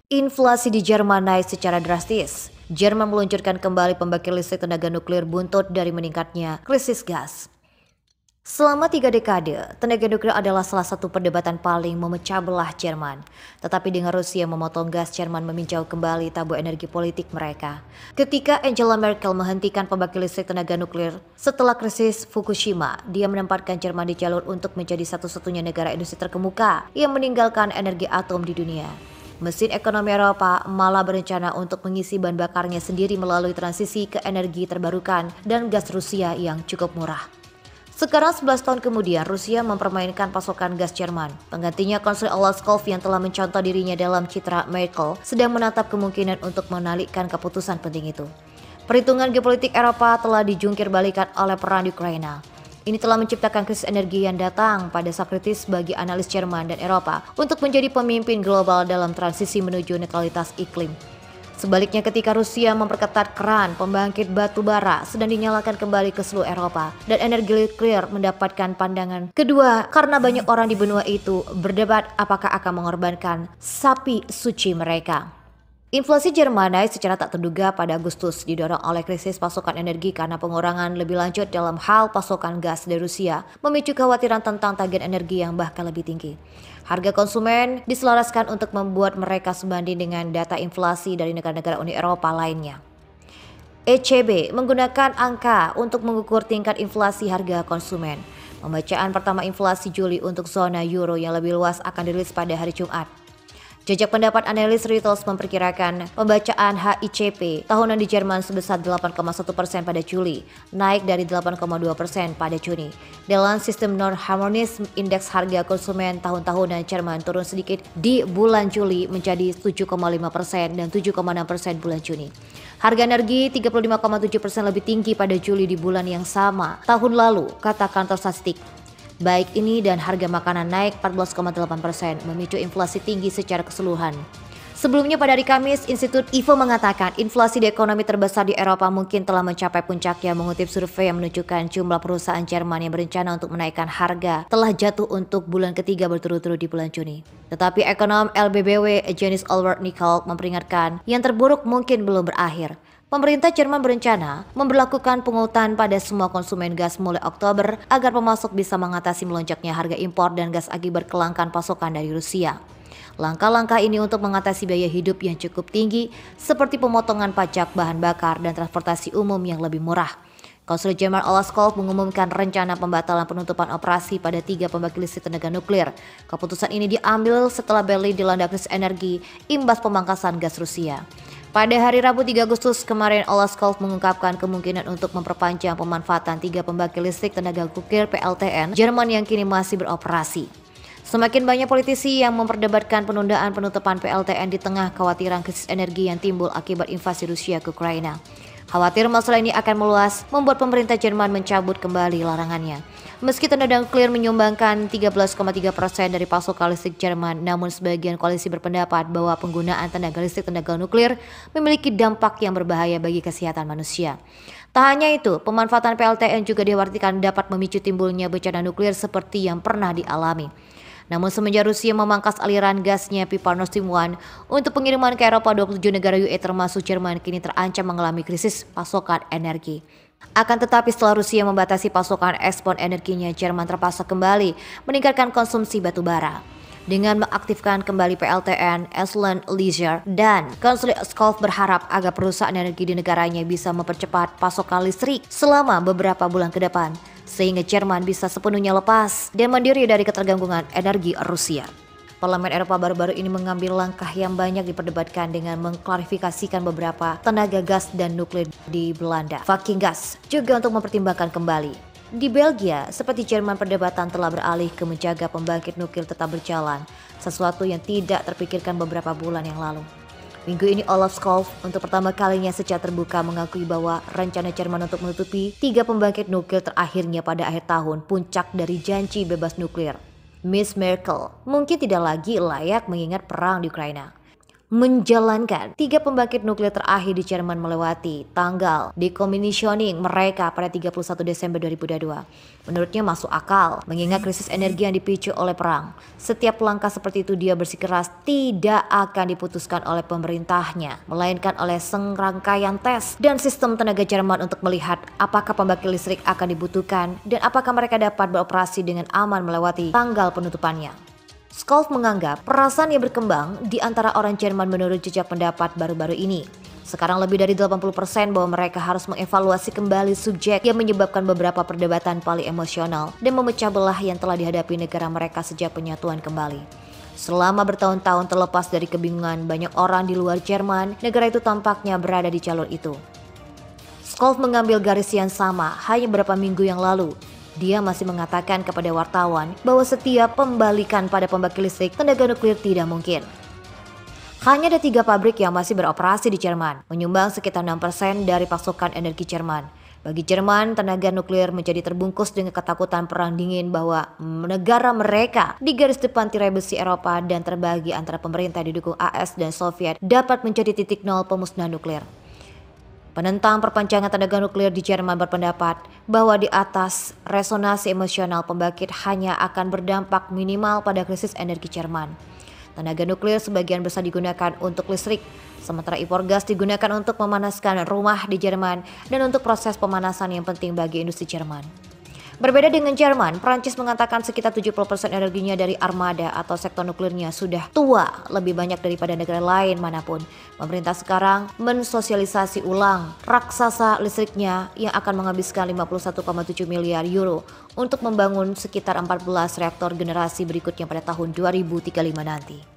Inflasi di Jerman naik secara drastis. Jerman meluncurkan kembali pembangkit listrik tenaga nuklir buntut dari meningkatnya krisis gas. Selama 3 dekade, tenaga nuklir adalah salah satu perdebatan paling memecah belah Jerman. Tetapi dengan Rusia memotong gas, Jerman meninjau kembali tabung energi politik mereka. Ketika Angela Merkel menghentikan pembangkit listrik tenaga nuklir setelah krisis Fukushima, dia menempatkan Jerman di jalur untuk menjadi satu-satunya negara industri terkemuka yang meninggalkan energi atom di dunia. Mesin ekonomi Eropa malah berencana untuk mengisi bahan bakarnya sendiri melalui transisi ke energi terbarukan dan gas Rusia yang cukup murah. Sekarang 11 tahun kemudian, Rusia mempermainkan pasokan gas Jerman. Penggantinya konsul Olaf Scholz yang telah mencontoh dirinya dalam citra Merkel sedang menatap kemungkinan untuk menalikkan keputusan penting itu. Perhitungan geopolitik Eropa telah dijungkir balikan oleh perang di Ukraina. Ini telah menciptakan krisis energi yang datang pada saat kritis bagi analis Jerman dan Eropa untuk menjadi pemimpin global dalam transisi menuju neutralitas iklim. Sebaliknya ketika Rusia memperketat keran pembangkit batu bara sedang dinyalakan kembali ke seluruh Eropa dan energi nuklir mendapatkan pandangan kedua karena banyak orang di benua itu berdebat apakah akan mengorbankan sapi suci mereka. Inflasi Jerman naik secara tak terduga pada Agustus didorong oleh krisis pasokan energi karena pengurangan lebih lanjut dalam hal pasokan gas dari Rusia memicu kekhawatiran tentang tagihan energi yang bahkan lebih tinggi. Harga konsumen diselaraskan untuk membuat mereka sebanding dengan data inflasi dari negara-negara Uni Eropa lainnya. ECB menggunakan angka untuk mengukur tingkat inflasi harga konsumen. Pembacaan pertama inflasi Juli untuk zona euro yang lebih luas akan dirilis pada hari Jumat. Jejak pendapat analis Reuters memperkirakan pembacaan HICP tahunan di Jerman sebesar 8,1% pada Juli, naik dari 8,2% pada Juni. Dalam sistem non-harmonis, indeks harga konsumen tahun-tahunan Jerman turun sedikit di bulan Juli menjadi 7,5% dan 7,6% bulan Juni. Harga energi 35,7% lebih tinggi pada Juli di bulan yang sama tahun lalu, kata kantor statistik. Baik ini dan harga makanan naik 14,8%, memicu inflasi tinggi secara keseluruhan. Sebelumnya pada hari Kamis, Institut IFO mengatakan inflasi di ekonomi terbesar di Eropa mungkin telah mencapai puncaknya, mengutip survei yang menunjukkan jumlah perusahaan Jerman yang berencana untuk menaikkan harga telah jatuh untuk bulan ketiga berturut-turut di bulan Juni. Tetapi ekonom LBBW Janis Allward-Nickel memperingatkan yang terburuk mungkin belum berakhir. Pemerintah Jerman berencana memberlakukan pungutan pada semua konsumen gas mulai Oktober agar pemasok bisa mengatasi melonjaknya harga impor dan gas akibat kelangkaan pasokan dari Rusia. Langkah-langkah ini untuk mengatasi biaya hidup yang cukup tinggi seperti pemotongan pajak bahan bakar dan transportasi umum yang lebih murah. Konsul Jerman Olaf Scholz mengumumkan rencana pembatalan penutupan operasi pada 3 pembangkit listrik tenaga nuklir. Keputusan ini diambil setelah Berlin dilanda krisis energi imbas pemangkasan gas Rusia. Pada hari Rabu 3 Agustus kemarin, Olaf Scholz mengungkapkan kemungkinan untuk memperpanjang pemanfaatan 3 pembangkit listrik tenaga nuklir PLTN Jerman yang kini masih beroperasi. Semakin banyak politisi yang memperdebatkan penundaan penutupan PLTN di tengah kekhawatiran krisis energi yang timbul akibat invasi Rusia ke Ukraina. Khawatir masalah ini akan meluas, membuat pemerintah Jerman mencabut kembali larangannya. Meski tenaga nuklir menyumbangkan 13,3% dari pasokan listrik Jerman, namun sebagian koalisi berpendapat bahwa penggunaan tenaga listrik tenaga nuklir memiliki dampak yang berbahaya bagi kesehatan manusia. Tak hanya itu, pemanfaatan PLTN juga diwakilkan dapat memicu timbulnya bencana nuklir seperti yang pernah dialami. Namun semenjak Rusia memangkas aliran gasnya pipa Nord Stream 1 untuk pengiriman ke Eropa, 27 negara UE termasuk Jerman kini terancam mengalami krisis pasokan energi. Akan tetapi setelah Rusia membatasi pasokan ekspor energinya, Jerman terpaksa kembali meningkatkan konsumsi batu bara. Dengan mengaktifkan kembali PLTN, Estland Leisure dan Konsul Scholz berharap agar perusahaan energi di negaranya bisa mempercepat pasokan listrik selama beberapa bulan ke depan, sehingga Jerman bisa sepenuhnya lepas dan mandiri dari ketergantungan energi Rusia. Parlemen Eropa baru-baru ini mengambil langkah yang banyak diperdebatkan dengan mengklarifikasikan beberapa tenaga gas dan nuklir di Belanda, Viking Gas, juga untuk mempertimbangkan kembali. Di Belgia, seperti Jerman, perdebatan telah beralih ke menjaga pembangkit nuklir tetap berjalan, sesuatu yang tidak terpikirkan beberapa bulan yang lalu. Minggu ini Olaf Scholz untuk pertama kalinya secara terbuka mengakui bahwa rencana Jerman untuk menutupi 3 pembangkit nuklir terakhirnya pada akhir tahun puncak dari janji bebas nuklir. Miss Merkel mungkin tidak lagi layak mengingat perang di Ukraina. menjalankan 3 pembangkit nuklir terakhir di Jerman melewati tanggal decommissioning mereka pada 31 Desember 2022. Menurutnya masuk akal, mengingat krisis energi yang dipicu oleh perang. Setiap langkah seperti itu dia bersikeras tidak akan diputuskan oleh pemerintahnya, melainkan oleh serangkaian tes dan sistem tenaga Jerman untuk melihat apakah pembangkit listrik akan dibutuhkan dan apakah mereka dapat beroperasi dengan aman melewati tanggal penutupannya. Scholz menganggap perasaan yang berkembang di antara orang Jerman menurut jejak pendapat baru-baru ini. Sekarang lebih dari 80% bahwa mereka harus mengevaluasi kembali subjek yang menyebabkan beberapa perdebatan paling emosional dan memecah belah yang telah dihadapi negara mereka sejak penyatuan kembali. Selama bertahun-tahun terlepas dari kebingungan banyak orang di luar Jerman, negara itu tampaknya berada di jalur itu. Scholz mengambil garis yang sama hanya beberapa minggu yang lalu. Dia masih mengatakan kepada wartawan bahwa setiap pembalikan pada pembangkit listrik tenaga nuklir tidak mungkin. Hanya ada 3 pabrik yang masih beroperasi di Jerman, menyumbang sekitar 6% dari pasokan energi Jerman. Bagi Jerman, tenaga nuklir menjadi terbungkus dengan ketakutan perang dingin bahwa negara mereka di garis depan tirai besi Eropa dan terbagi antara pemerintah didukung AS dan Soviet dapat menjadi titik nol pemusnahan nuklir. Penentang perpanjangan tenaga nuklir di Jerman berpendapat bahwa di atas resonansi emosional pembangkit hanya akan berdampak minimal pada krisis energi Jerman. Tenaga nuklir sebagian besar digunakan untuk listrik, sementara impor gas digunakan untuk memanaskan rumah di Jerman dan untuk proses pemanasan yang penting bagi industri Jerman. Berbeda dengan Jerman, Prancis mengatakan sekitar 70% energinya dari armada atau sektor nuklirnya sudah tua lebih banyak daripada negara lain manapun. Pemerintah sekarang mensosialisasi ulang raksasa listriknya yang akan menghabiskan 51,7 miliar euro untuk membangun sekitar 14 reaktor generasi berikutnya pada tahun 2035 nanti.